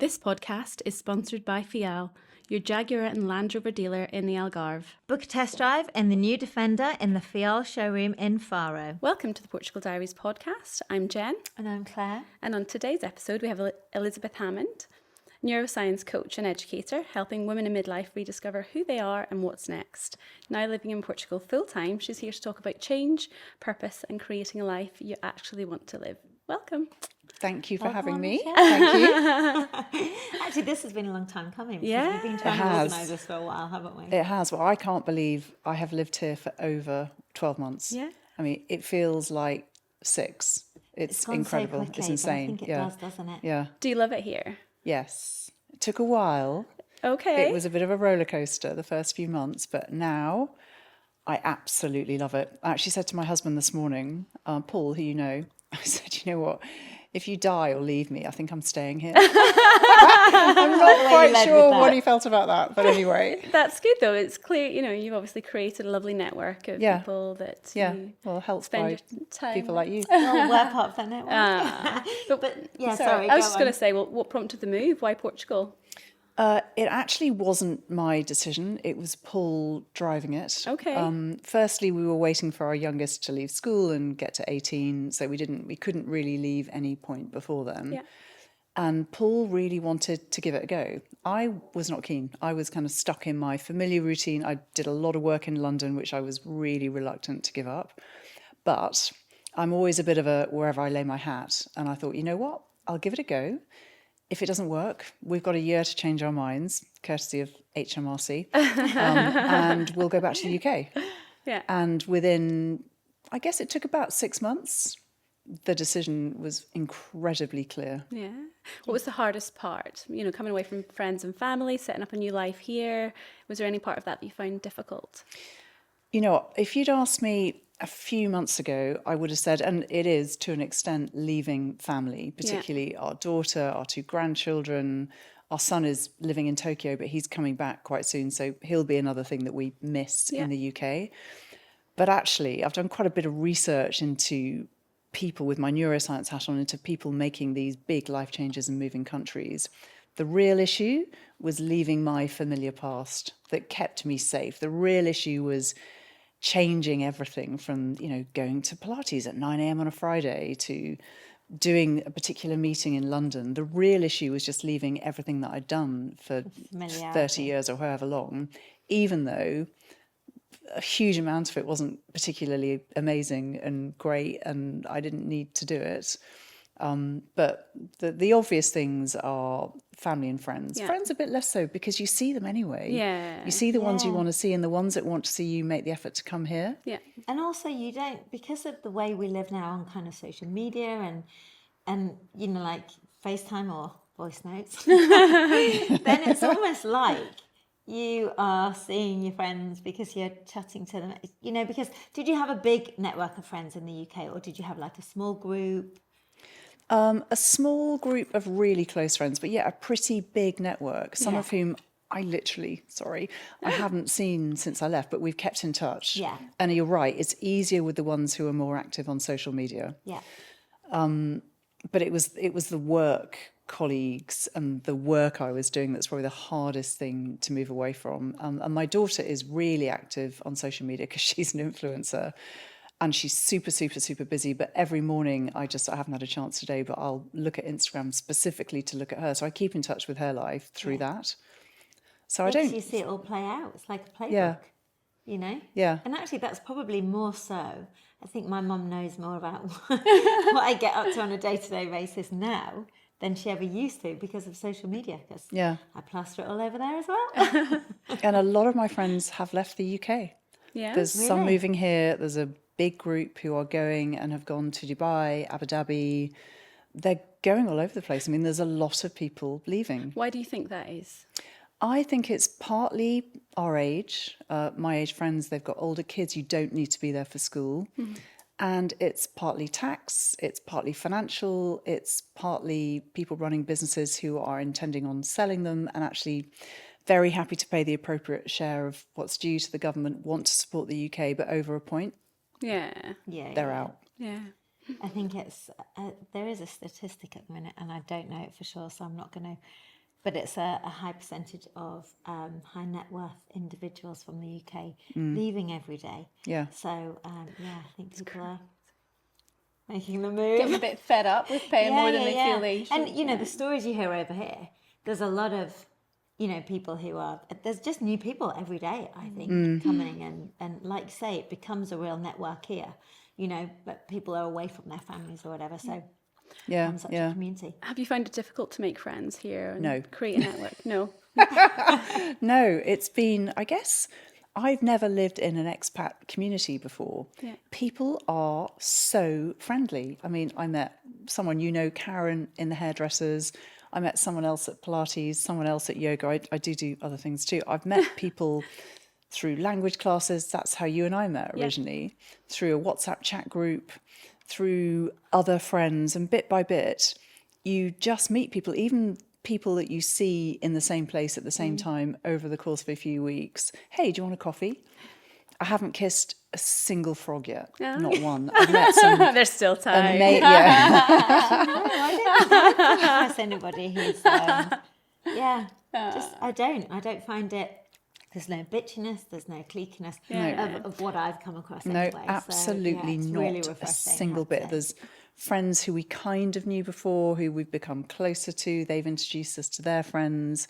This podcast is sponsored by Fial, your Jaguar and Land Rover dealer in the Algarve. Book a test drive in the new Defender in the Fial showroom in Faro. Welcome to the Portugal Diaries podcast. I'm Jen. And I'm Claire. And on today's episode, we have Elizabeth Hammond, neuroscience coach and educator, helping women in midlife rediscover who they are and what's next. Now living in Portugal full-time, she's here to talk about change, purpose, and creating a life you actually want to live. Welcome. Thank you for having me. Thank you. Actually, this has been a long time coming. Yeah. We've been trying to organise this for a while, haven't we? It has. Well, I can't believe I have lived here for over 12 months. Yeah. I mean, it feels like 6. It's incredible. So quickly, it's insane. I think it does, doesn't it? Yeah. Do you love it here? Yes. It took a while. Okay. It was a bit of a roller coaster the first few months, but now I absolutely love it. I actually said to my husband this morning, Paul, who you know, I said, you know what? If you die or leave me, I think I'm staying here. I'm not quite sure what he felt about that, but anyway. That's good though. It's clear, you've obviously created a lovely network of people that you helped spend by your time people like you. Well, we're part of that network. But yeah, sorry. I was just going to say, well, what prompted the move? Why Portugal? It actually wasn't my decision. It was Paul driving it. Okay. Firstly, we were waiting for our youngest to leave school and get to 18, so we couldn't really leave any point before then. Yeah. And Paul really wanted to give it a go. I was not keen. I was kind of stuck in my familiar routine. I did a lot of work in London, which I was really reluctant to give up. But I'm always a bit of a wherever I lay my hat. And I thought, you know what? I'll give it a go. If it doesn't work, we've got a year to change our minds, courtesy of HMRC, and we'll go back to the UK. Yeah. And within, I guess it took about 6 months, the decision was incredibly clear. Yeah. What was the hardest part? Coming away from friends and family, setting up a new life here. Was there any part of that you found difficult? If you'd asked me a few months ago, I would have said, and it is to an extent, leaving family, particularly our daughter, our 2 grandchildren. Our son is living in Tokyo, but he's coming back quite soon, so he'll be another thing that we miss in the UK. But actually, I've done quite a bit of research into people with my neuroscience hat on, into people making these big life changes and moving countries. The real issue was leaving my familiar past that kept me safe. The real issue was changing everything from, going to Pilates at 9 a.m. on a Friday to doing a particular meeting in London. The real issue was just leaving everything that I'd done for 30 years or however long, even though a huge amount of it wasn't particularly amazing and great and I didn't need to do it. But the obvious things are family and friends. Yeah. Friends a bit less so because you see them anyway. Yeah. You see the ones you want to see and the ones that want to see you make the effort to come here. Yeah. And also you don't, because of the way we live now on kind of social media and like FaceTime or voice notes, then it's almost like you are seeing your friends because you're chatting to them, because did you have a big network of friends in the UK or did you have like a small group? A small group of really close friends, but a pretty big network, some of whom I haven't seen since I left, but we've kept in touch. Yeah. And you're right, it's easier with the ones who are more active on social media. Yeah. But it was the work colleagues and the work I was doing that's probably the hardest thing to move away from. And my daughter is really active on social media because she's an influencer. And she's super, super, super busy. But every morning, I haven't had a chance today, but I'll look at Instagram specifically to look at her. So I keep in touch with her life through that. So I don't... You see it all play out. It's like a playbook, Yeah. And actually, that's probably more so. I think my mum knows more about what I get up to on a day-to-day basis now than she ever used to because of social media. Because I plaster it all over there as well. And a lot of my friends have left the UK. Yeah. There's some moving here. There's a big group who are going and have gone to Dubai, Abu Dhabi. They're going all over the place. I mean, there's a lot of people leaving. Why do you think that is? I think it's partly our age, my age friends, they've got older kids, you don't need to be there for school. Mm-hmm. And it's partly tax, it's partly financial, it's partly people running businesses who are intending on selling them and actually very happy to pay the appropriate share of what's due to the government, want to support the UK, but over a point, they're out. Yeah. I think it's there is a statistic at the minute, and I don't know it for sure, so I'm not going to but it's a high percentage of high net worth individuals from the UK leaving every day. Yeah. So, I think people are making the move. Getting a bit fed up with paying more than they feel they should. And, the stories you hear over here, there's a lot of, people who are, there's just new people every day, I think, coming and like you say, it becomes a real network here, but people are away from their families or whatever. So, such a community. Have you found it difficult to make friends here and No. create a network? No. No, it's been, I guess, I've never lived in an expat community before. Yeah. People are so friendly. I mean, I met someone, Karen in the hairdressers. I met someone else at Pilates, someone else at yoga. I do other things too. I've met people through language classes. That's how you and I met originally, through a WhatsApp chat group, through other friends. And bit by bit, you just meet people, even people that you see in the same place at the same time over the course of a few weeks. Hey, do you want a coffee? I haven't kissed a single frog yet. No. Not one. I've met some. There's still time. No, I don't trust anybody who's, I don't find it, there's no bitchiness, there's no cliqueness of what I've come across anyway. No, absolutely it's not really a refreshing, single I have to bit. say. There's friends who we kind of knew before, who we've become closer to. They've introduced us to their friends.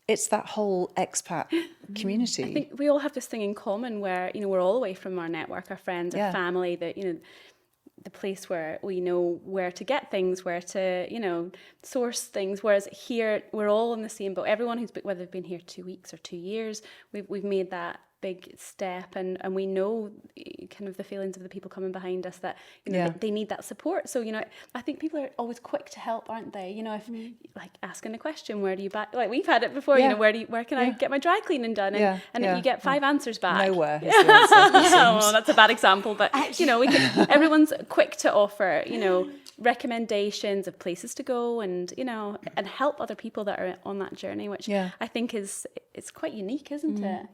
It's that whole expat community. I think we all have this thing in common where, we're all away from our network, our friends, our family, that, the place where we know where to get things, where to, source things. Whereas here, we're all in the same boat. Everyone who's, whether they've been here 2 weeks or 2 years, we've made that big step, and we know kind of the feelings of the people coming behind us that they need that support. So I think people are always quick to help, aren't they? If like asking a question, where do you buy, like we've had it before, where can I get my dry cleaning done, and you get 5 answers back. Nowhere is the answer, it seems. Well, that's a bad example, but everyone's quick to offer recommendations of places to go and and help other people that are on that journey, which I think it's quite unique, isn't it?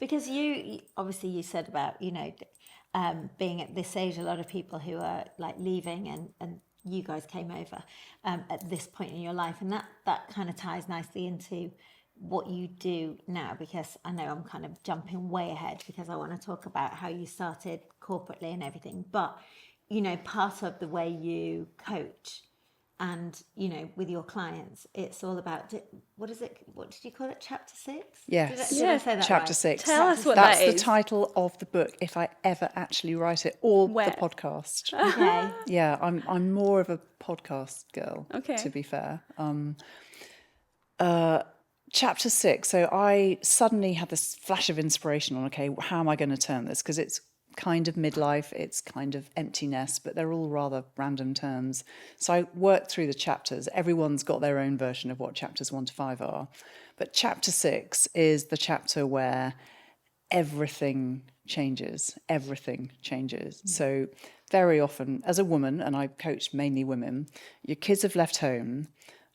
Because you obviously you said about being at this age, a lot of people who are like leaving, and you guys came over at this point in your life, and that kind of ties nicely into what you do now, because I know I'm kind of jumping way ahead because I want to talk about how you started corporately and everything, but part of the way you coach and with your clients, it's all about, what is it, what did you call it, chapter 6? Yes. Did I say that Chapter right? 6. Tell us what That's that the is. title of the book, if I ever actually write it, or Where? the podcast. Okay. Yeah, I'm more of a podcast girl, Okay. to be fair. Chapter 6. So I suddenly had this flash of inspiration on, okay, how am I going to turn this? Because it's kind of midlife, it's kind of empty nest, but they're all rather random terms. So I worked through the chapters. Everyone's got their own version of what chapters 1 to 5 are. But chapter 6 is the chapter where everything changes. Everything changes. So very often, as a woman, and I coach mainly women, your kids have left home,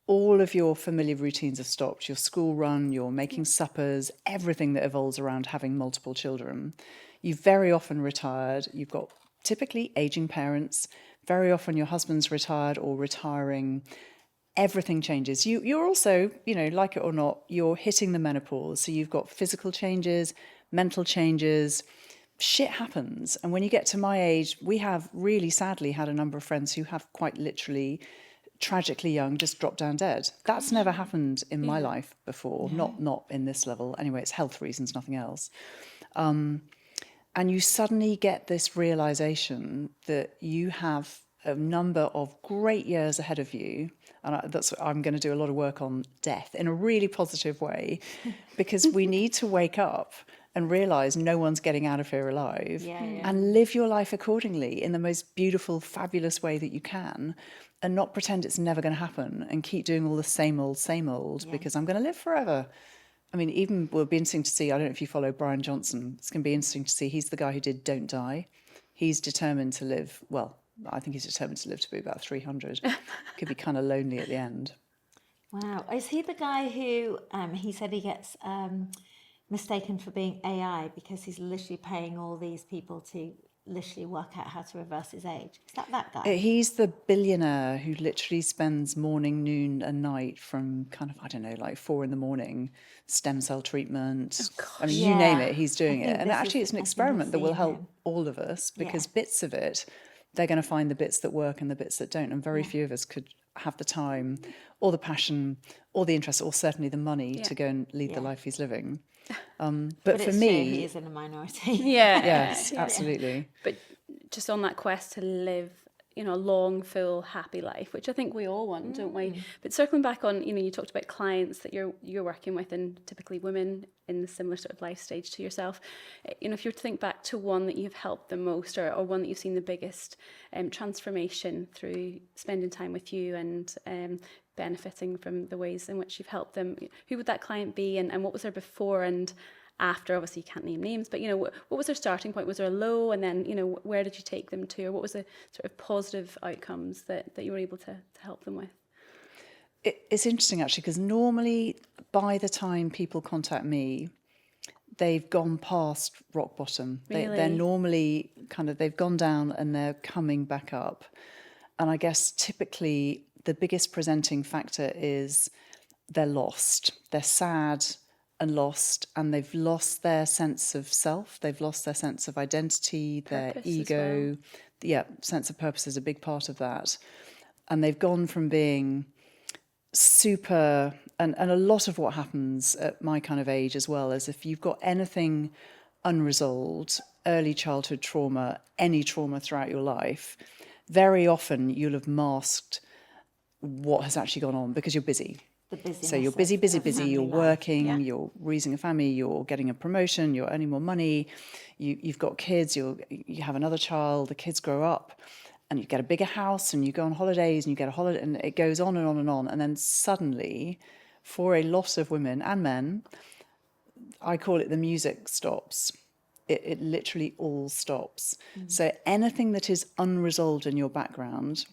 all of your familiar routines have stopped, your school run, you're making suppers, everything that evolves around having multiple children. You've very often retired, you've got typically aging parents, very often your husband's retired or retiring. Everything changes. You're also, like it or not, you're hitting the menopause. So you've got physical changes, mental changes, shit happens. And when you get to my age, we have really sadly had a number of friends who have quite literally, tragically young, just dropped down dead. That's never happened in my life before, not in this level. Anyway, it's health reasons, nothing else. And you suddenly get this realization that you have a number of great years ahead of you. And I'm going to do a lot of work on death in a really positive way, because we need to wake up and realize no one's getting out of here alive, and live your life accordingly in the most beautiful, fabulous way that you can, and not pretend it's never going to happen and keep doing all the same old, because I'm going to live forever. I mean, even will be interesting to see, I don't know if you follow Brian Johnson, it's going to be interesting to see, he's the guy who did Don't Die. He's determined to live, well, I think he's determined to live to be about 300. Could be kind of lonely at the end. Wow. Is he the guy who, he said he gets mistaken for being AI because he's literally paying all these people to literally work out how to reverse his age. Is that guy? He's the billionaire who literally spends morning, noon, and night from kind of, I don't know, like 4 a.m, stem cell treatment. I mean, you name it, he's doing it. And actually, it's an experiment that will help all of us, because bits of it, they're going to find the bits that work and the bits that don't. And very few of us could have the time or the passion or the interest or certainly the money to go and lead the life he's living. But for it's me, true, he is in a minority. yes, absolutely. But just on that quest to live, a long, full, happy life, which I think we all want, don't we? But circling back on, you talked about clients that you're working with, and typically women in the similar sort of life stage to yourself. If you were to think back to one that you've helped the most, or one that you've seen the biggest transformation through spending time with you and benefiting from the ways in which you've helped them, who would that client be, and what was there before and after? Obviously you can't name names, but what was their starting point? Was there a low, and then where did you take them to, or what was the sort of positive outcomes that you were able to help them with? It's interesting actually, because normally by the time people contact me, they've gone past rock bottom. Really? They're normally they've gone down and they're coming back up. And I guess typically the biggest presenting factor is they're lost. They're sad and lost, and they've lost their sense of self. They've lost their sense of identity, their ego. Yeah, sense of purpose is a big part of that. And they've gone from being super, and a lot of what happens at my kind of age as well is if you've got anything unresolved, early childhood trauma, any trauma throughout your life, very often you'll have masked what has actually gone on because you're busy. So you're busy, you're working, you're raising a family, you're getting a promotion, you're earning more money, you've got kids, you have another child, the kids grow up, and you get a bigger house, and you go on holidays, and you get a holiday, and it goes on and on and on. And then suddenly, for a lot of women and men, I call it the music stops. It literally all stops. So anything that is unresolved in your background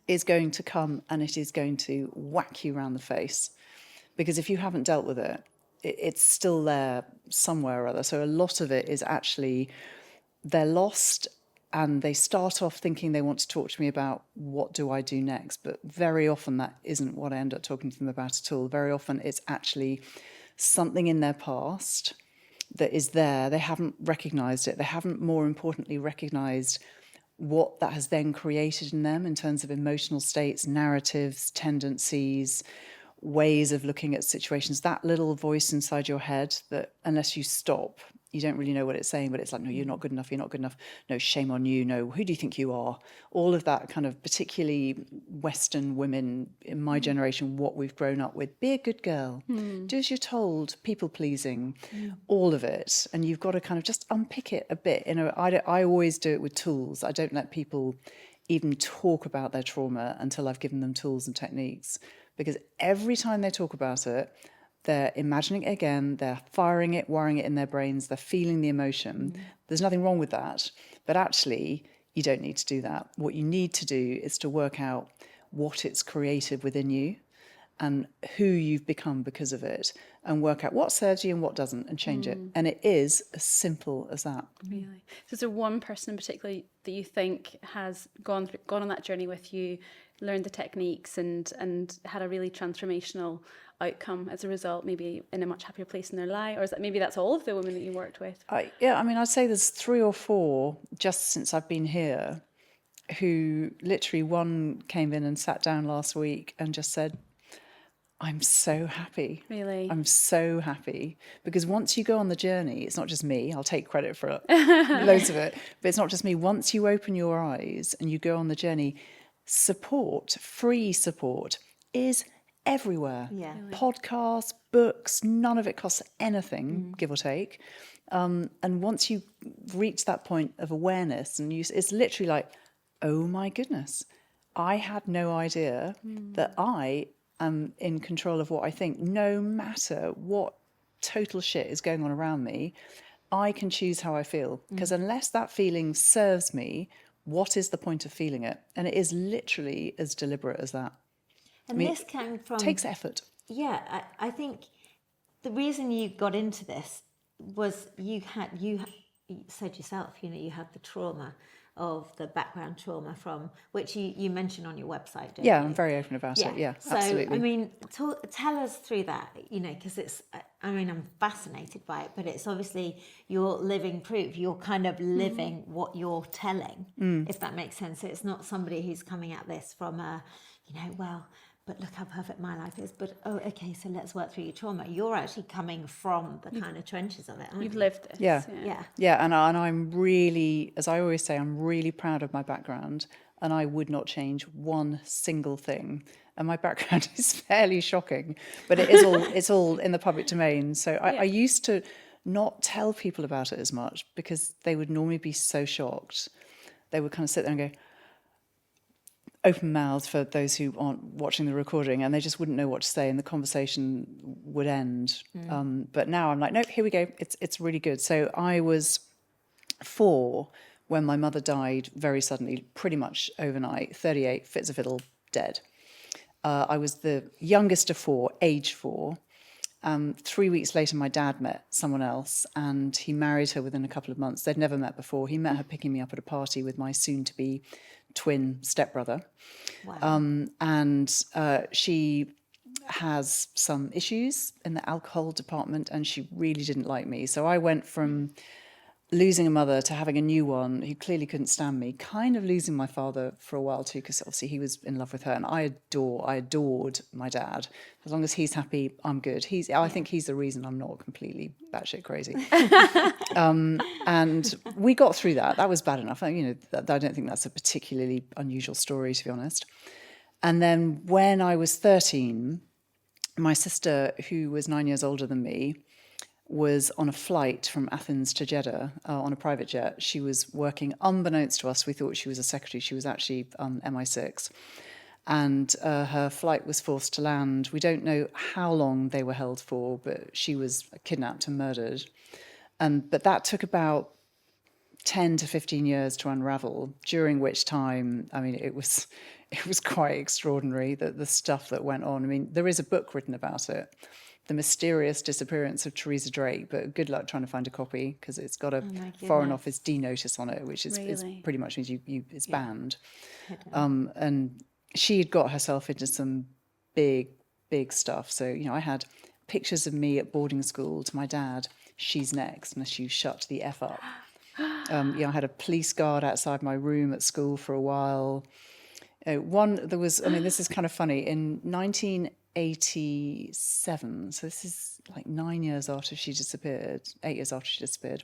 is going to come, and it is going to whack you around the face, because if you haven't dealt with it, it's still there somewhere or other. So a lot of it is actually they're lost, and they start off thinking they want to talk to me about what do I do next, but very often that isn't what I end up talking to them about at all. Very often it's actually something in their past that is there. They haven't recognized it. They haven't, more importantly, recognized what that has then created in them in terms of emotional states, narratives, tendencies, ways of looking at situations. That little voice inside your head that, unless you stop, you don't really know what it's saying, but it's like, no, you're not good enough, no, shame on you, no, who do you think you are? All of that kind of, particularly Western women in my generation, what we've grown up with, be a good girl, do as you're told, people pleasing, all of it. And you've got to kind of just unpick it a bit. I always do it with tools. I don't let people even talk about their trauma until I've given them tools and techniques, because every time they talk about it, they're imagining it again, they're firing it, wiring it in their brains, they're feeling the emotion. There's nothing wrong with that. But actually, you don't need to do that. What you need to do is to work out what it's created within you and who you've become because of it, and work out what serves you and what doesn't, and change it. And it is as simple as that. Really? So is there one person in particular that you think has gone on that journey with you, learned the techniques and had a really transformational outcome as a result, maybe in a much happier place in their life? Or is that maybe that's all of the women that you worked with? I'd say there's 3 or 4 just since I've been here, who literally, one came in and sat down last week and just said, I'm so happy. Really? I'm so happy. Because once you go on the journey, it's not just me, I'll take credit for loads of it, but it's not just me. Once you open your eyes and you go on the journey, support, free support, is everywhere. Yeah. Really? Podcasts, books, none of it costs anything, give or take. And once you reach that point of awareness, and it's literally like, oh my goodness, I had no idea that I am in control of what I think. No matter what total shit is going on around me, I can choose how I feel. Because unless that feeling serves me, what is the point of feeling it? And it is literally as deliberate as that. And this came from... Takes effort. Yeah, I think the reason you got into this was you said yourself, you had the trauma of the background trauma from which you mentioned on your website, don't you? I'm very open about it. Yeah, So, absolutely. I mean, tell us through that, because I'm fascinated by it, but it's obviously you're living proof. You're kind of living what you're telling, if that makes sense. So it's not somebody who's coming at this from but look how perfect my life is. But, okay, so let's work through your trauma. You're actually coming from the kind of trenches of it, aren't You've you? lived this. Yeah. And I'm really, as I always say, I'm really proud of my background, and I would not change one single thing. And my background is fairly shocking, but it's all in the public domain. So I used to not tell people about it as much because they would normally be so shocked. They would kind of sit there and go, open mouthed for those who aren't watching the recording, and they just wouldn't know what to say, and the conversation would end. But now I'm like, nope, here we go. It's really good. So I was 4 when my mother died very suddenly, pretty much overnight. 38, fits a fiddle, dead. I was the youngest of 4, age 4. 3 weeks later, my dad met someone else, and he married her within a couple of months. They'd never met before. He met her picking me up at a party with my soon-to-be twin stepbrother. Wow. She has some issues in the alcohol department, and she really didn't like me. So I went from losing a mother to having a new one who clearly couldn't stand me, kind of losing my father for a while too, because obviously he was in love with her, and I adored my dad. As long as he's happy, I'm good. I think he's the reason I'm not completely batshit crazy. And we got through that. That was bad enough. I don't think that's a particularly unusual story, to be honest. And then when I was 13, my sister, who was 9 years older than me, was on a flight from Athens to Jeddah on a private jet. She was working, unbeknownst to us, we thought she was a secretary. She was actually MI6. And her flight was forced to land. We don't know how long they were held for, but she was kidnapped and murdered. But that took about 10 to 15 years to unravel, during which time, I mean, it was quite extraordinary, the stuff that went on. I mean, there is a book written about it, The Mysterious Disappearance of Theresa Drake, but good luck trying to find a copy because it's got a Foreign Office D notice on it, which is pretty much means it's banned. And she had got herself into some big stuff. So, I had pictures of me at boarding school to my dad, she's next, unless you shut the F up. I had a police guard outside my room at school for a while. This is kind of funny, in 1987, so this is like 9 years after she disappeared, 8 years after she disappeared,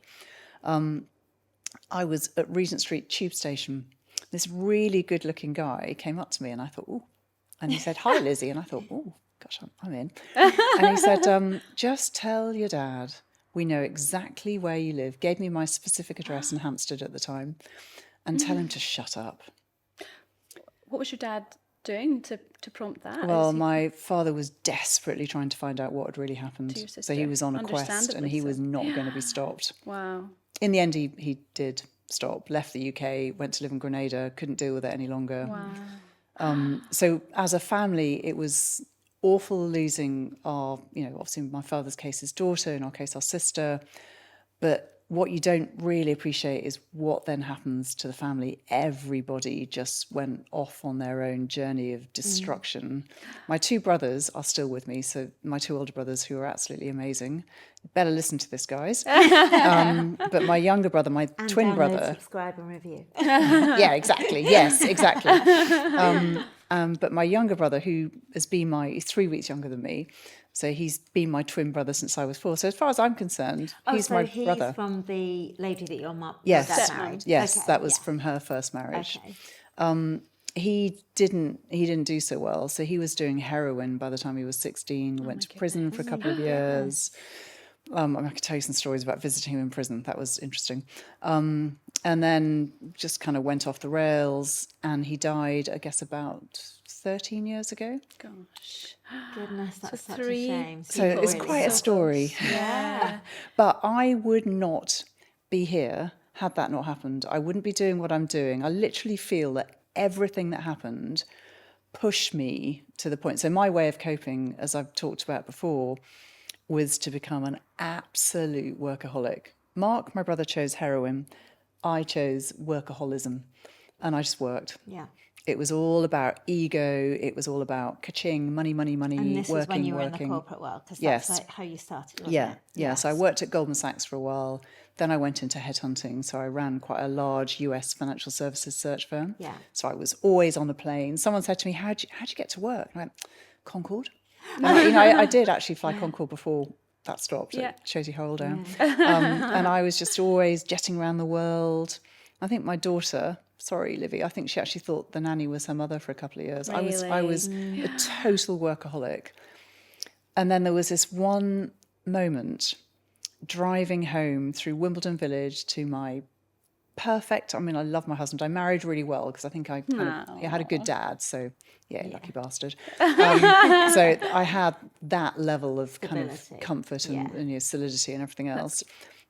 I was at Regent Street Tube Station. This really good-looking guy came up to me, and I thought, ooh, and he said, "Hi, Lizzie," and I thought, oh, gosh, I'm in. And he said, "Just tell your dad we know exactly where you live." Gave me my specific address in Hampstead at the time, and tell him to shut up. What was your dad doing to prompt that? Well, my father was desperately trying to find out what had really happened. To your sister. So he was on a quest, and he was not going to be stopped. Wow. In the end, he did stop, left the UK, went to live in Grenada, couldn't deal with it any longer. Wow. So as a family, it was awful losing our, obviously in my father's case, his daughter, in our case, our sister. But what you don't really appreciate is what then happens to the family. Everybody just went off on their own journey of destruction. My 2 brothers are still with me, so my 2 older brothers, who are absolutely amazing. Better listen to this, guys. But my younger brother, my twin brother... subscribe and review. Yeah, exactly. Yes, exactly. But my younger brother, who has been he's 3 weeks younger than me, so he's been my twin brother since I was 4. So as far as I'm concerned, he's my brother. He's from the lady that your mum dad married. Yes, okay, that was from her first marriage. Okay. He didn't do so well. So he was doing heroin by the time he was 16. Went to prison for a couple of years. I could tell you some stories about visiting him in prison. That was interesting. And then just kind of went off the rails, and he died, I guess, about 13 years ago. Gosh. Goodness, that's such a 3. shame. So it's quite a story. Yeah. But I would not be here had that not happened. I wouldn't be doing what I'm doing. I literally feel that everything that happened pushed me to the point. So my way of coping, as I've talked about before, was to become an absolute workaholic. Mark, my brother, chose heroin. I chose workaholism, and I just worked. Yeah. It was all about ego. It was all about ka-ching, money, money, money, And this working, is when you were working. in the corporate world, because Yes. that's like how you started, wasn't Yeah, it? yeah. So I worked at Goldman Sachs for a while. Then I went into headhunting. So I ran quite a large US financial services search firm. Yeah. So I was always on a plane. Someone said to me, how'd you get to work? And I went, Concorde. And I did actually fly Concorde before that stopped. Yeah. It shows you how old I am. And I was just always jetting around the world. I think my daughter, sorry, Livy, I think she actually thought the nanny was her mother for a couple of years. I was a total workaholic. And then there was this one moment driving home through Wimbledon Village to my perfect, I mean, I love my husband. I married really well because I think I had a good dad. So, yeah, lucky bastard. So I had that level of kind of comfort and solidity and everything else.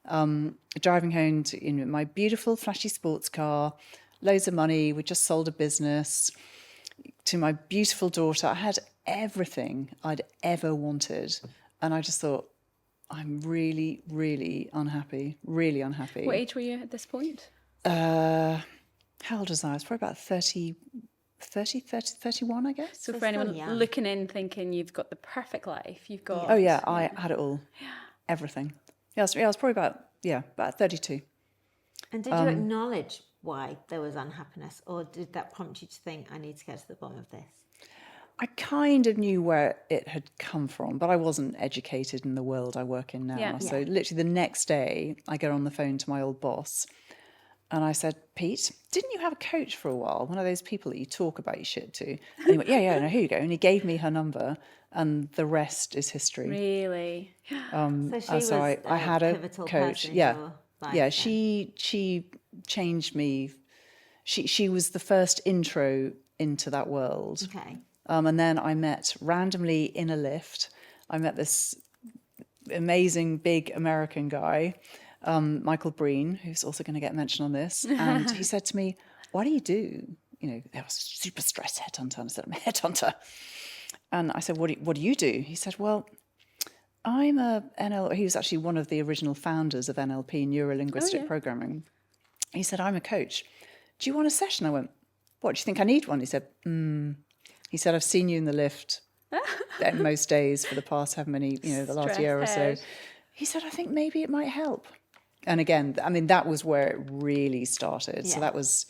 Driving home in my beautiful, flashy sports car, loads of money. We just sold a business. To my beautiful daughter, I had everything I'd ever wanted. And I just thought, I'm really, really unhappy, really unhappy. What age were you at this point? How old was I? I was probably about 31, I guess. So for anyone looking in thinking you've got the perfect life, you've got... Oh, yeah, I had it all. Everything. Yeah, I was probably about 32. And did you acknowledge why there was unhappiness, or did that prompt you to think, I need to get to the bottom of this? I kind of knew where it had come from, but I wasn't educated in the world I work in now. Yeah. So literally the next day, I get on the phone to my old boss and I said, Pete, didn't you have a coach for a while? One of those people that you talk about your shit to? And he went, yeah, no, here you go. And he gave me her number and the rest is history. Really? So I had a coach. Yeah. Life, yeah, she changed me. She was the first intro into that world. Okay. And then I met randomly in a lift. I met this amazing big American guy, Michael Breen, who's also going to get mentioned on this. And he said to me, what do you do? You know, I was a super stressed headhunter. And I said, I'm a headhunter. And I said, what do you do? He said, well, I'm a NLP. He was actually one of the original founders of NLP, neuro-linguistic programming. He said, I'm a coach. Do you want a session? I went, what, do you think I need one? He said, He said, I've seen you in the lift most days for the past the last year or so. He said, I think maybe it might help. And again, I mean, that was where it really started. Yeah. So that was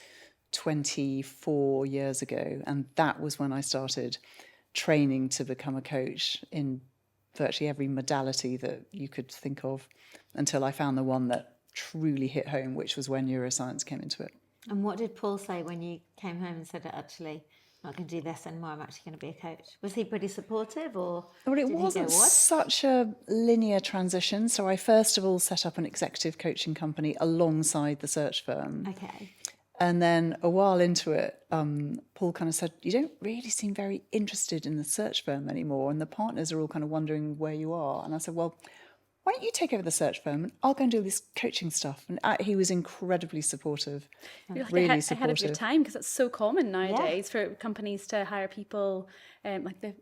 24 years ago. And that was when I started training to become a coach in virtually every modality that you could think of, until I found the one that truly hit home, which was when neuroscience came into it. And what did Paul say when you came home and said, actually, I'm not going to do this anymore, I'm actually going to be a coach? Was he pretty supportive, or it wasn't such a linear transition. So I first of all set up an executive coaching company alongside the search firm. Okay. And then a while into it, Paul kind of said, you don't really seem very interested in the search firm anymore, and the partners are all kind of wondering where you are. And I said, well, why don't you take over the search firm and I'll go and do this coaching stuff. And he was incredibly supportive, really supportive. Ahead of your time, because it's so common nowadays for companies to hire people, like the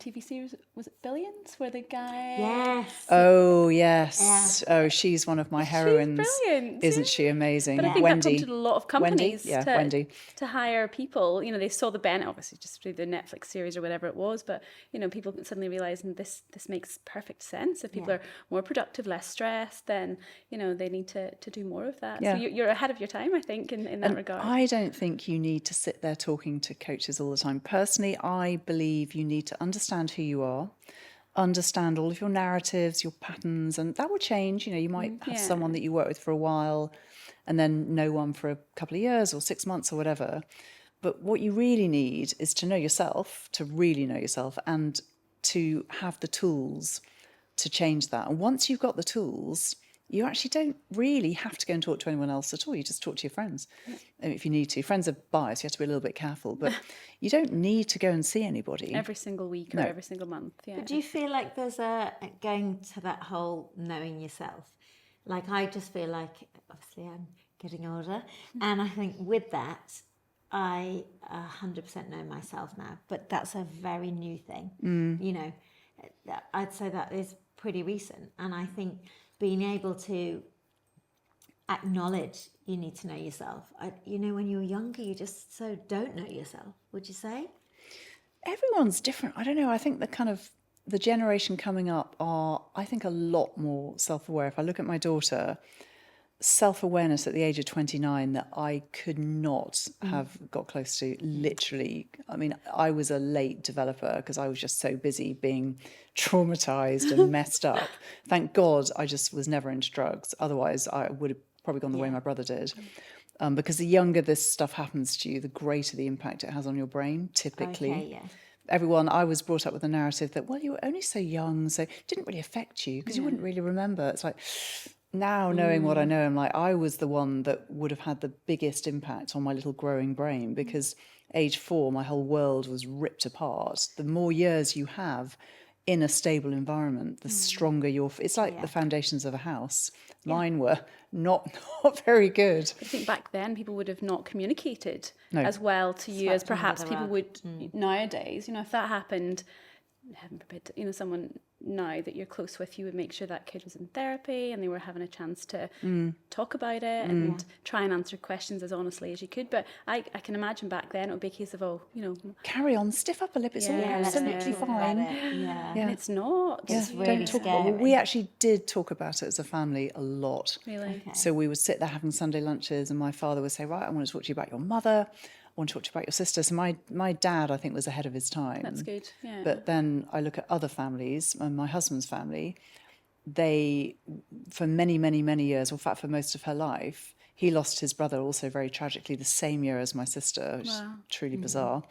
TV series, was it Billions, where the guy... Yes. Oh, yes. Yeah. Oh, she's one of my heroines. She's brilliant. Isn't she amazing? But I think Wendy. that prompted a lot of companies Wendy. to hire people. You know, they saw the benefit, obviously, just through the Netflix series or whatever it was, but, you know, people suddenly realising this makes perfect sense. If people are more productive, less stressed, then, you know, they need to do more of that. Yeah. So you're ahead of your time, I think, in that regard. I don't think you need to sit there talking to coaches all the time. Personally, I believe you need to understand who you are, understand all of your narratives, your patterns, and that will change. You know, you might have someone that you work with for a while and then no one for a couple of years or 6 months or whatever. But what you really need is to know yourself, to really know yourself, and to have the tools to change that. And once you've got the tools, you actually don't really have to go and talk to anyone else at all. You just talk to your friends if you need to. Friends are biased, you have to be a little bit careful, but you don't need to go and see anybody. Every single week or every single month, But do you feel like there's going to that whole knowing yourself? Like, I just feel like, obviously I'm getting older, and I think with that, I 100% know myself now, but that's a very new thing. You know, I'd say that is pretty recent, and I think being able to acknowledge you need to know yourself. When you're younger, you just so don't know yourself, would you say? Everyone's different. I don't know. I think the generation coming up are, I think, a lot more self-aware. If I look at my daughter, self-awareness at the age of 29 that I could not have got close to, literally. I mean, I was a late developer because I was just so busy being traumatized and messed up. Thank God I just was never into drugs. Otherwise, I would have probably gone the way my brother did. Because the younger this stuff happens to you, the greater the impact it has on your brain, typically. Okay, yeah. I was brought up with the narrative that, well, you were only so young, so it didn't really affect you because you wouldn't really remember. It's like, now knowing what I know, I'm like, I was the one that would have had the biggest impact on my little growing brain, because age 4, my whole world was ripped apart. The more years you have in a stable environment, the stronger it's like the foundations of a house. Mine were not very good. I think back then people would have not communicated as well to you as perhaps people would nowadays. If that happened, heaven forbid, someone now that you're close with, you would make sure that kid was in therapy and they were having a chance to talk about it and try and answer questions as honestly as you could. But I can imagine back then it would be a case of, carry on, stiff upper lip, it's all absolutely fine. Yeah. And it's not. It's really scary. We actually did talk about it as a family a lot. Really? Okay. So we would sit there having Sunday lunches and my father would say, right, I want to talk to you about your mother. I want to talk to you about your sister. So my dad, I think, was ahead of his time. That's good, yeah. But then I look at other families, and my husband's family, they, for many, many, many years, in fact, for most of her life, he lost his brother also very tragically the same year as my sister, which is truly bizarre.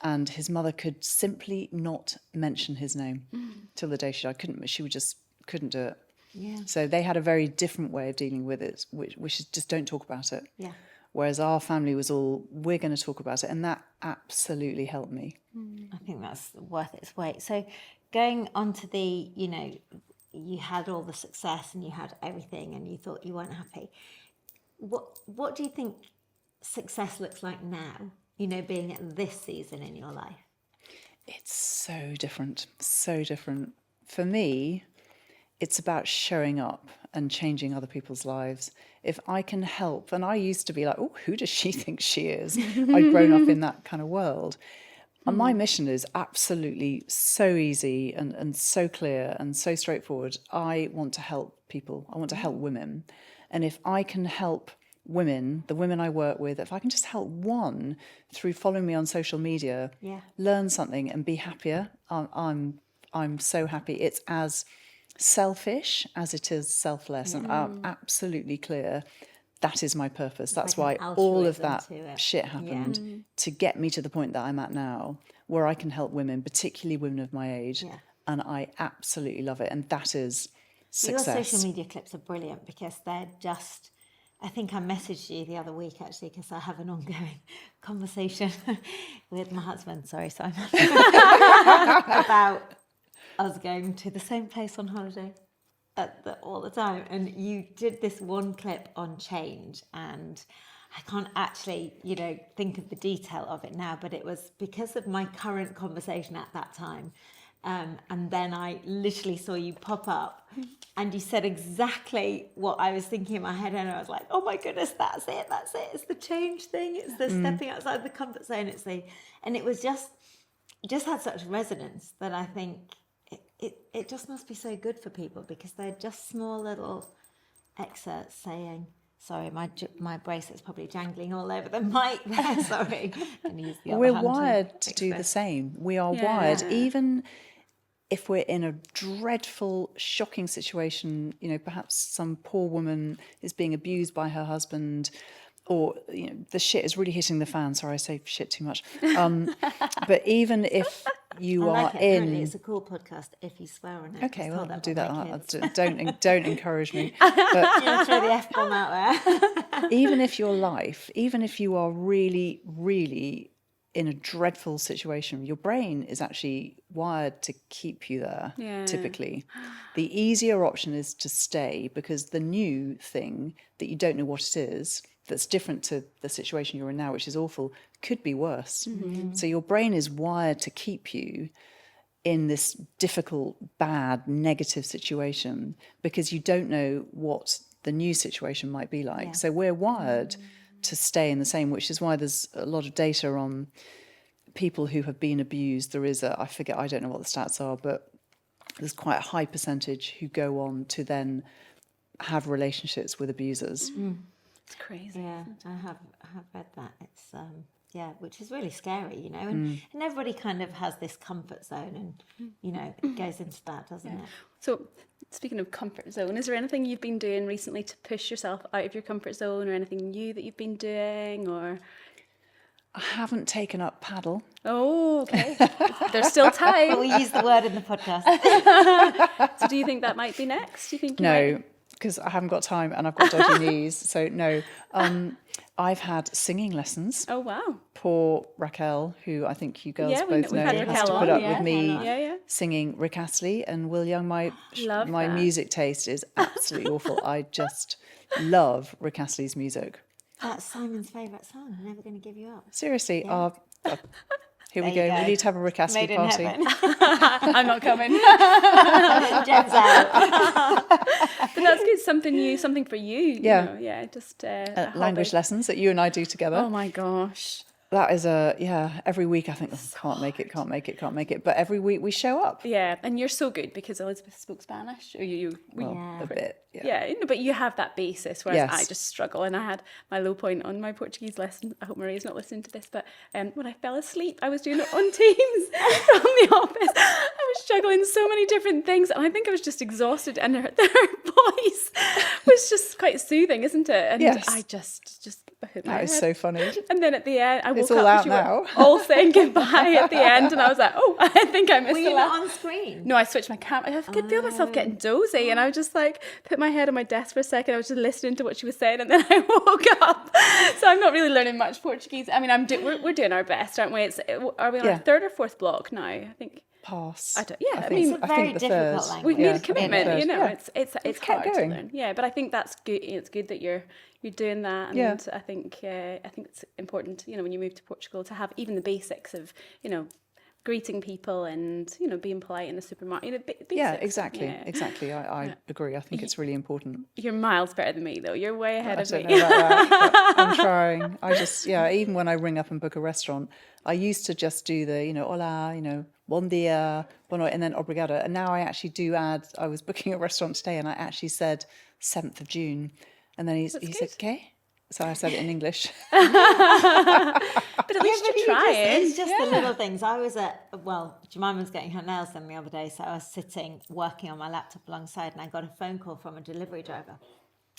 And his mother could simply not mention his name till the day she died. She just couldn't do it. Yeah. So they had a very different way of dealing with it, which is just don't talk about it. Yeah. Whereas our family was all, we're going to talk about it. And that absolutely helped me. I think that's worth its weight. So going on to the, you had all the success and you had everything and you thought you weren't happy. What do you think success looks like now, being at this season in your life? It's so different, so different. For me, it's about showing up and changing other people's lives. If I can help, and I used to be like, oh, who does she think she is? I'd grown up in that kind of world. And my mission is absolutely so easy and so clear and so straightforward. I want to help people. I want to help women. And if I can help women, the women I work with, if I can just help one through following me on social media, learn something and be happier, I'm so happy. It's as selfish as it is selfless, and I'm absolutely clear that is my purpose. That's why all of that shit happened, to get me to the point that I'm at now, where I can help women, particularly women of my age, and I absolutely love it. And that is success. Your social media clips are brilliant because they're just, I think I messaged you the other week actually because I have an ongoing conversation with my husband, sorry Simon, about us going to the same place on holiday all the time. And you did this one clip on change, and I can't actually, think of the detail of it now, but it was because of my current conversation at that time. And then I literally saw you pop up and you said exactly what I was thinking in my head. And I was like, oh my goodness, that's it. It's the change thing. It's the stepping outside the comfort zone. And it was just had such resonance that I think it just must be so good for people, because they're just small little excerpts saying, sorry, my bracelet's probably jangling all over the mic there, sorry. We're wired to do the same. We are wired, even if we're in a dreadful, shocking situation, perhaps some poor woman is being abused by her husband, or the shit is really hitting the fan. Sorry, I say shit too much. But even if you are apparently it's a cool podcast if you swear on it. Okay, well, I'll do that. Don't encourage me. But throw the F-bomb out there. even if you are really, really in a dreadful situation, your brain is actually wired to keep you there, typically. The easier option is to stay, because the new thing that you don't know what it is, that's different to the situation you're in now, which is awful, could be worse. So your brain is wired to keep you in this difficult, bad, negative situation, because you don't know what the new situation might be like. So we're wired to stay in the same, which is why there's a lot of data on people who have been abused. There is I don't know what the stats are, but there's quite a high percentage who go on to then have relationships with abusers. It's crazy. Yeah, I have read that. It's which is really scary, you know, and everybody kind of has this comfort zone, and you know, it goes into that, doesn't it? So, speaking of comfort zone, is there anything you've been doing recently to push yourself out of your comfort zone, or anything new that you've been doing, or? I haven't taken up paddle. Oh, okay. There's still time. But we use the word in the podcast. So do you think that might be next? Do you think? No, because I haven't got time and I've got dodgy knees. So no. I've had singing lessons. Oh, wow. Poor Raquel, who I think you girls both know, had has Raquel to on, put up yeah. with me Yeah. singing Rick Astley and Will Young. My Love that. music taste is absolutely awful. I just love Rick Astley's music. That's Simon's favourite song, Never Gonna Give You Up. Seriously, here we There go. you We need to have a Rick Astley Made in party. heaven. I'm not coming. Jen's out. But that's good. Something new, something for you. You Yeah. know, yeah. Just Language lessons that you and I do together. Oh my gosh. That is every week I think, can't make it. But every week we show up. Yeah, and you're so good because Elizabeth spoke Spanish. Or A bit, yeah, but you have that basis, whereas Yes. I just struggle. And I had my low point on my Portuguese lesson. I hope Maria's not listening to this, but when I fell asleep, I was doing it on Teams from the office. I was juggling so many different things, and I think I was just exhausted. And her voice was just quite soothing, isn't it? And Yes. I just hit my That head. is so funny. And then at the end, I woke all up out and you now. were all saying goodbye at the end, and I was like, "Oh, I think I missed Were the you last." not on screen? No, I switched my camera. I could feel myself getting dozy, and I was just like, put my head on my desk for a second. I was just listening to what she was saying, and then I woke up. So I'm not really learning much Portuguese. I mean, we're doing our best, aren't we? Are we on our third or fourth block now? I think. Pass. I don't. Yeah, I think, mean, It's a I think very the difficult third. language. we've made a commitment. third. You know, Yeah. it's kept hard going. to learn. Yeah, but I think that's good. It's good that you're doing that, and Yeah. I think it's important. You know, when you move to Portugal, to have even the basics of greeting people and being polite in the supermarket. Basics. Yeah, exactly. Yeah. Exactly. I agree. I think it's really important. You're miles better than me, though. You're way ahead I of don't me. know about that, but I'm trying. I just, even when I ring up and book a restaurant, I used to just do the, hola, bon dia, boa noite, and then obrigado. And now I actually do add, I was booking a restaurant today and I actually said 7th of June. And then he said, okay. So I said it in English. But at least you're trying. It's just the little things. I was Jemima was getting her nails done the other day, so I was sitting working on my laptop alongside, and I got a phone call from a delivery driver.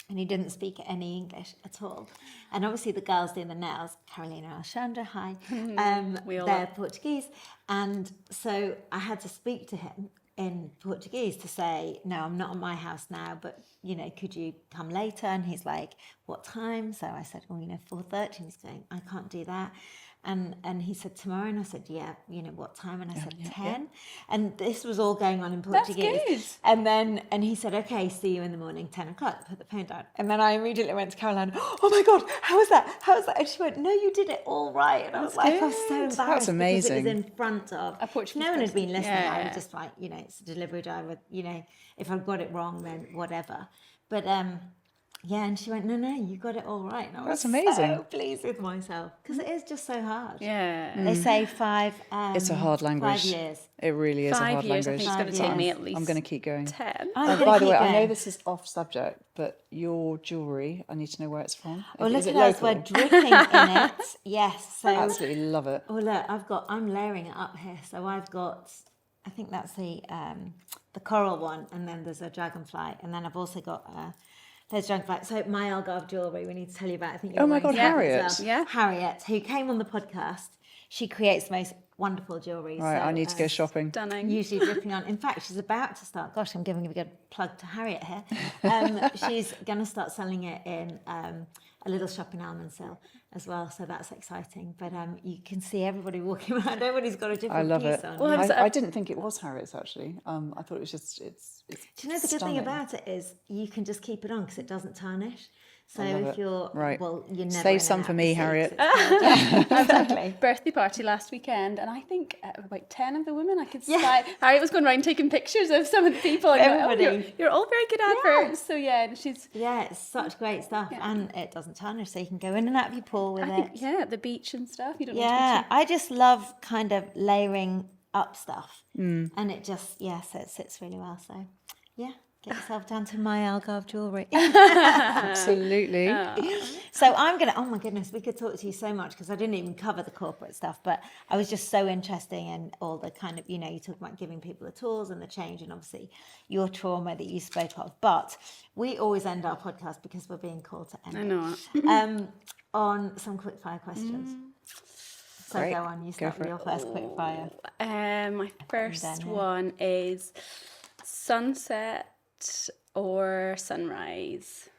And he didn't speak any English at all. And obviously the girls doing the nails, Carolina and Alexandra, hi, they're Portuguese. And so I had to speak to him in Portuguese to say, no, I'm not at my house now, but, could you come later? And he's like, what time? So I said, 4:30. And he's going, I can't do that. And he said, tomorrow. And I said, yeah, what time? And I said, 10. Yeah. And this was all going on in Portuguese. That's good. And he said, okay, see you in the morning, 10 o'clock, put the phone down. And then I immediately went to Caroline, oh my God, how was that? And she went, no, you did it all right. And I was like, I was so embarrassed. That's amazing. Because it was in front of a Portuguese no one had been listening. Yeah. I was just like, it's a delivery driver, if I got it wrong, then whatever. But and she went, no, you got it all right. And I was amazing. so pleased with myself because it is just so hard. Yeah. They say 5. It's a hard language. 5 years. It really is 5 a hard years, language. I think it's going to take me at least. I'm going to keep going. 10. By the way, I know this is off subject, but your jewellery, I need to know where it's from. Oh, look is at it us, local? we're dripping in it. Yes. So, I absolutely love it. oh, look, I'm layering it up here. So I've got, I think that's the coral one, and then there's a dragonfly, and then I've also got there's dragonfly. So my Algarve jewellery, we need to tell you about. I think you're my wearing God, something Harriet. as well. Yeah. Harriet, who came on the podcast. She creates the most wonderful jewellery. Right, so, I need to go shopping. Stunning. Usually dripping on. In fact, she's about to start. Gosh, I'm giving a good plug to Harriet here. She's going to start selling it in a little shop in Almondsill as well. So that's exciting. But you can see everybody walking around. Everybody's got a different I love piece it. on. Well, I didn't think it was Harriet's actually. I thought it was just it's Do you know the good stunning. thing about it is you can just keep it on because it doesn't tarnish. So I love if it. you're Right. you're never Save in some and for out me, of the Harriet. seats. Exactly. Birthday party last weekend, and I think about 10 of the women I could spy. Harriet was going around taking pictures of some of the people. And Everybody. you're all very good adverts. So yeah, and she's Yeah, it's such great stuff, and it doesn't tarnish, so you can go in and out of your pool with I think, it. at the beach and stuff. You don't Yeah, need to I just love kind of layering up stuff, and it just so it sits really well. So yeah, get yourself down to my Algarve jewellery. Absolutely. So I'm gonna. Oh my goodness, we could talk to you so much because I didn't even cover the corporate stuff, but I was just so interested in all the kind of you talk about giving people the tools and the change, and obviously your trauma that you spoke of. But we always end our podcast because we're being called to end. I know. It. On some quick fire questions. So Great. go on, you Go start for with it. your first quick fire. My first Daniel. one is sunset or sunrise.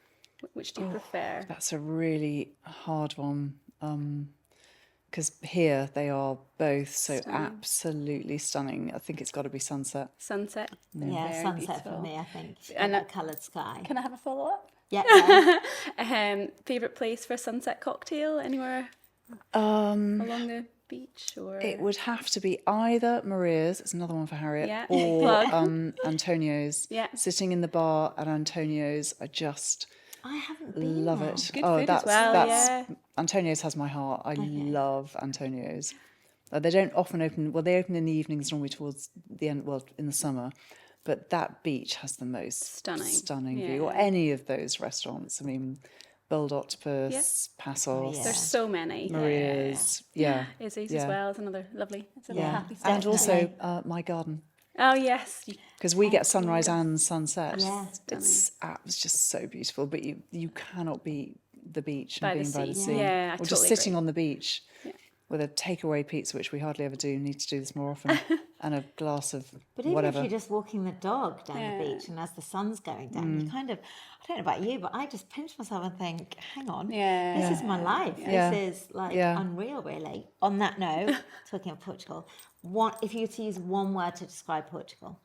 Which do you prefer? That's a really hard one. Because here they are both so absolutely stunning. I think it's got to be sunset. Sunset. Yeah, Very sunset beautiful. for me, I think. And And a coloured sky. Can I have a follow up? Yeah. Favorite place for a sunset cocktail? Anywhere along the beach or? It would have to be either Maria's, it's another one for Harriet, Yeah. or Plug. Antonio's. Yeah. Sitting in the bar at Antonio's, I just I haven't been love there. it. Good food as well, yeah. Antonio's has my heart. I love Antonio's. They don't often open. Well, they open in the evenings normally towards the end. Well, in the summer, but that beach has the most stunning view. Or Yeah. any of those restaurants. I mean, Bold Octopus, Yeah. Passos, yeah. There's so many. Maria's. Yeah, Izzy's yeah. as well is another lovely. It's a little Yeah. happy step. And also My Garden. Oh yes. Because we get sunrise and sunset. Yeah. It's just so beautiful. But you cannot beat the beach By and the being by the sea. sea. Yeah, I or just totally sitting agree. on the beach with a takeaway pizza, which we hardly ever do. Need to do this more often. And a glass of But even whatever. if you're just walking the dog down the beach and as the sun's going down, you kind of, I don't know about you, but I just pinch myself and think, hang on, this is my life. Yeah. This is like Yeah. unreal, really. On that note, talking of Portugal, if you were to use one word to describe Portugal?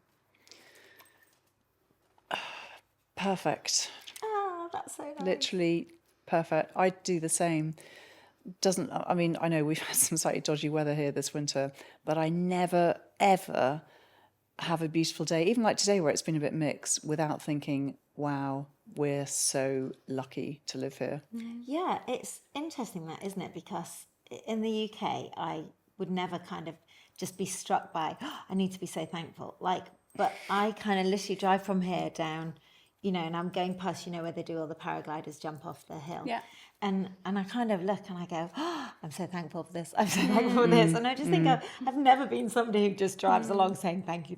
Perfect. Oh, that's so nice. Literally perfect. I do the same. I mean, I know we've had some slightly dodgy weather here this winter, but I never, ever have a beautiful day, even like today where it's been a bit mixed, without thinking, wow, we're so lucky to live here. Yeah, it's interesting that, isn't it? Because in the UK, I would never kind of just be struck by, I need to be so thankful. But I kind of literally drive from here down, and I'm going past, where they do all the paragliders jump off the hill. Yeah. And I kind of look and I go, I'm so thankful for this. I'm so thankful for this. And I just think I've never been somebody who just drives along saying thank you.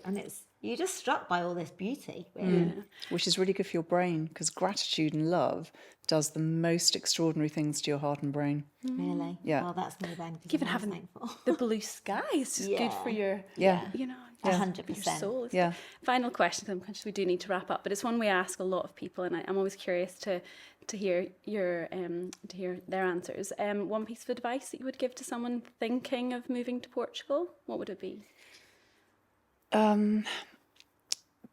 And you're just struck by all this beauty, really. Which is really good for your brain, because gratitude and love does the most extraordinary things to your heart and brain. Really. Yeah. Well, that's me then. 'Cause Even I'm having thankful. the blue sky is just good for your, Yeah. 100%. your soul. Yeah. Final question, because I'm conscious we do need to wrap up, but it's one we ask a lot of people, and I'm always curious to hear their answers. One piece of advice that you would give to someone thinking of moving to Portugal, what would it be?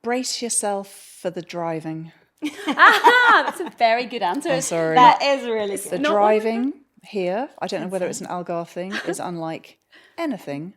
Brace yourself for the driving. That's a very good answer. I'm sorry. That is really The good. driving here, I don't know whether it's an Algarve thing, is unlike anything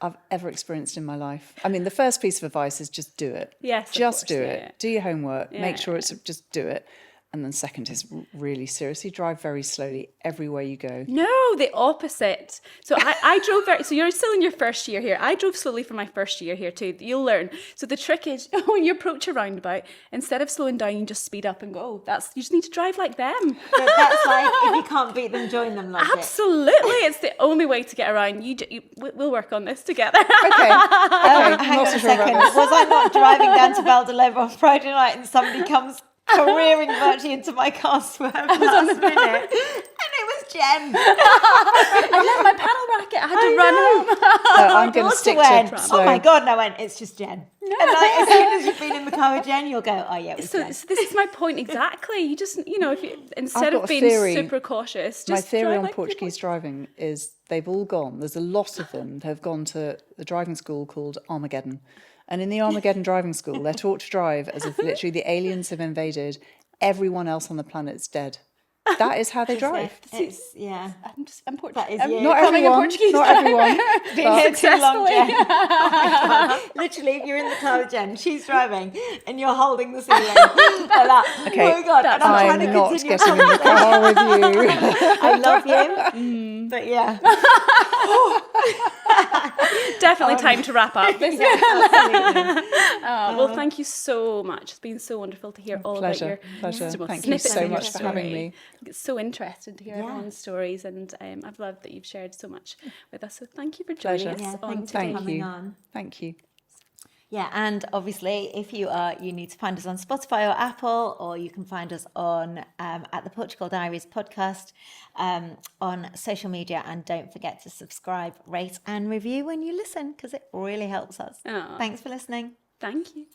I've ever experienced in my life. I mean, the first piece of advice is just do it. Yes, of just course, do yeah, it. yeah. Do your homework. Make sure Yeah. it's just do it. And then second is really seriously drive very slowly everywhere you go. No, the opposite. So I drove so you're still in your first year here. I drove slowly for my first year here too. You'll learn. So the trick is when you approach a roundabout, instead of slowing down, you just speed up and go. You just need to drive like them. But that's like, if you can't beat them, join them logic. Absolutely. It's the only way to get around. We'll work on this together. Okay. Hang on a second. Was I not driving down to Valdeleva on Friday night and somebody comes careering virtually into my car swerve last minute? And it was Jen. I left my paddle racket. I had to run home. No, I'm going to stick to slow. Oh my God, no, it's just Jen. And as soon as you've been in the car with Jen, you'll go, oh yeah, it was So Jen. this is my point exactly. You just, if you, instead got of a being theory. super cautious, just My theory drive on like Portuguese driving is they've all gone. There's a lot of them that have gone to the driving school called Armageddon. And in the Armageddon driving school, they're taught to drive as if literally the aliens have invaded everyone else on the planet's dead. That is how they drive. It's, yeah. I'm Portuguese. That is I'm you. Not becoming a everyone. Portuguese Not driver. everyone. Been but- here too long, Jen. Successfully. Oh my God. Literally, if you're in the car with Jen, she's driving, and you're holding the steering like that. Okay, Oh my God. And I'm trying to I'm not continue getting in the car with you. I love you, but yeah. Definitely time to wrap up. Absolutely. Well, thank you so much. It's been so wonderful to hear all about your Pleasure. well, Thank you snippets so of your much for having story. me. It's so interesting to hear Yeah. everyone's stories, and I've loved that you've shared so much with us. So thank you for joining Pleasure. us Yeah, on thanks for today. Thank coming you. on. Thank you. Yeah, and obviously, if you need to find us on Spotify or Apple, or you can find us on at the Portugal Diaries podcast on social media. And don't forget to subscribe, rate, and review when you listen, because it really helps us. Aw. Thanks for listening. Thank you.